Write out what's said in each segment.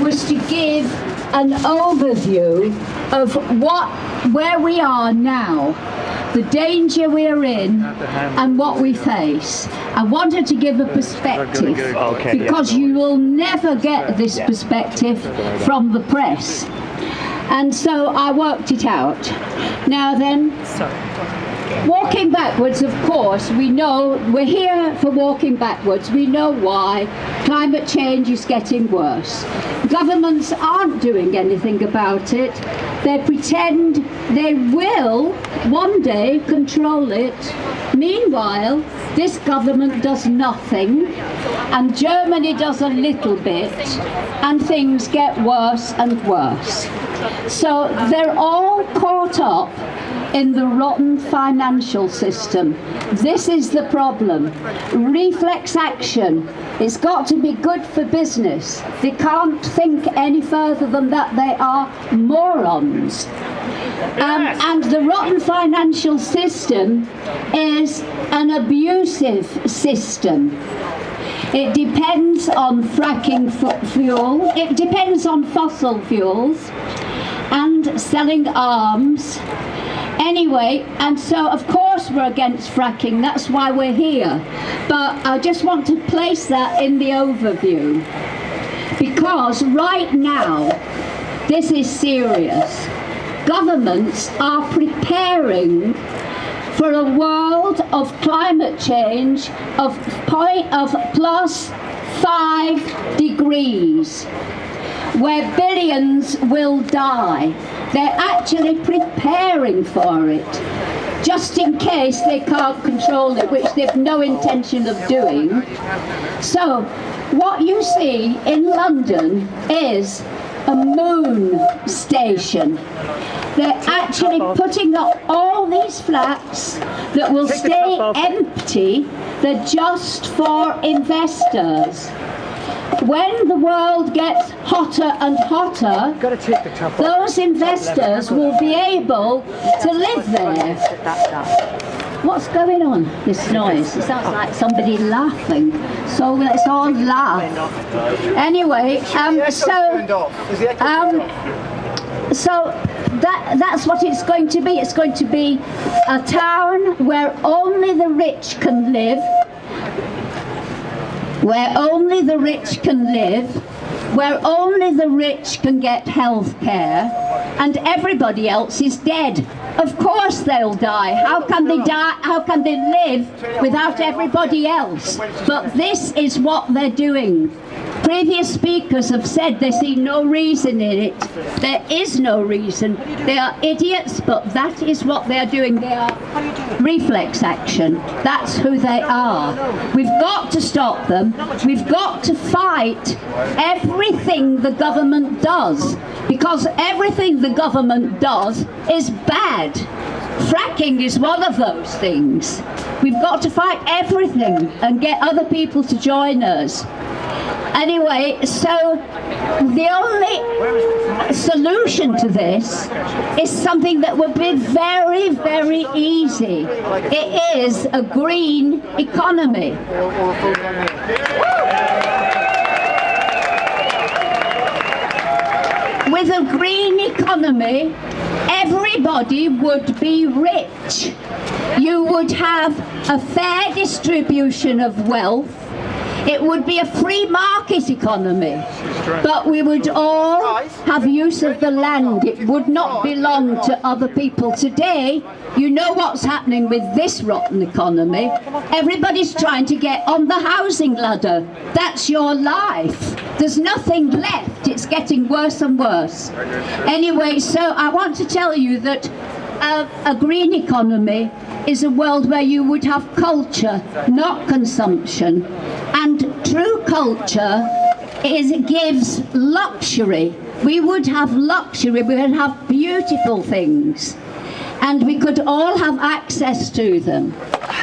was to give an overview of where we are now, the danger we're in, and what we face. I wanted to give a perspective, because you will never get this perspective from the press. And so I worked it out. Now then, walking backwards, of course, we know we're here for walking backwards. We know why. Climate change is getting worse. Governments aren't doing anything about it. They pretend they will one day control it. Meanwhile, this government does nothing, and Germany does a little bit, and things get worse and worse. So they're all caught up in the rotten financial system. This is the problem. Reflex action. It's got to be good for business. They can't think any further than that. They are morons. And the rotten financial system is an abusive system. It depends on fracking fuel. It depends on fossil fuels and selling arms. Anyway, and so of course we're against fracking, that's why we're here. But I just want to place that in the overview, because right now, this is serious. Governments are preparing for a world of climate change of plus 5 degrees, where billions will die. They're actually preparing for it, just in case they can't control it, which they've no intention of doing. So, what you see in London is a moon station. They're actually putting up all these flats that will stay empty. They're just for investors. When the world gets hotter and hotter, those investors will be able to live there. What's going on? This noise. It sounds like somebody laughing. So let's all laugh. Anyway, so that's what it's going to be. It's going to be a town where only the rich can live, where only the rich can live, where only the rich can get health care, and everybody else is dead. Of course they'll die. How can they die? How can they live without everybody else? But this is what they're doing. Previous speakers have said they see no reason in it. There is no reason. They are idiots, but that is what they are doing. They are reflex action. That's who they are. We've got to stop them. We've got to fight everything the government does, because everything the government does is bad. Fracking is one of those things. We've got to fight everything and get other people to join us. Anyway, so the only solution to this is something that would be very, very easy. It is a green economy. With a green economy, everybody would be rich. You would have a fair distribution of wealth. It would be a free market economy, but we would all have use of the land. It would not belong to other people. Today, you know what's happening with this rotten economy. Everybody's trying to get on the housing ladder. That's your life. There's nothing left. It's getting worse and worse. Anyway, so I want to tell you that a green economy is a world where you would have culture, not consumption. And true culture gives luxury. We would have luxury, we would have beautiful things, and we could all have access to them.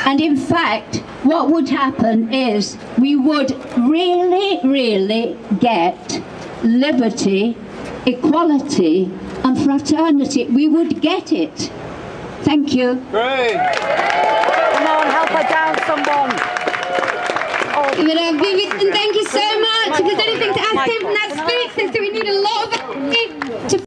And in fact, what would happen is we would really, really get liberty, equality, and fraternity. We would get it. Thank you. Great. Come on, help her down, someone. Vivienne, thank you so much. If there's anything to ask him from that speech, so we need a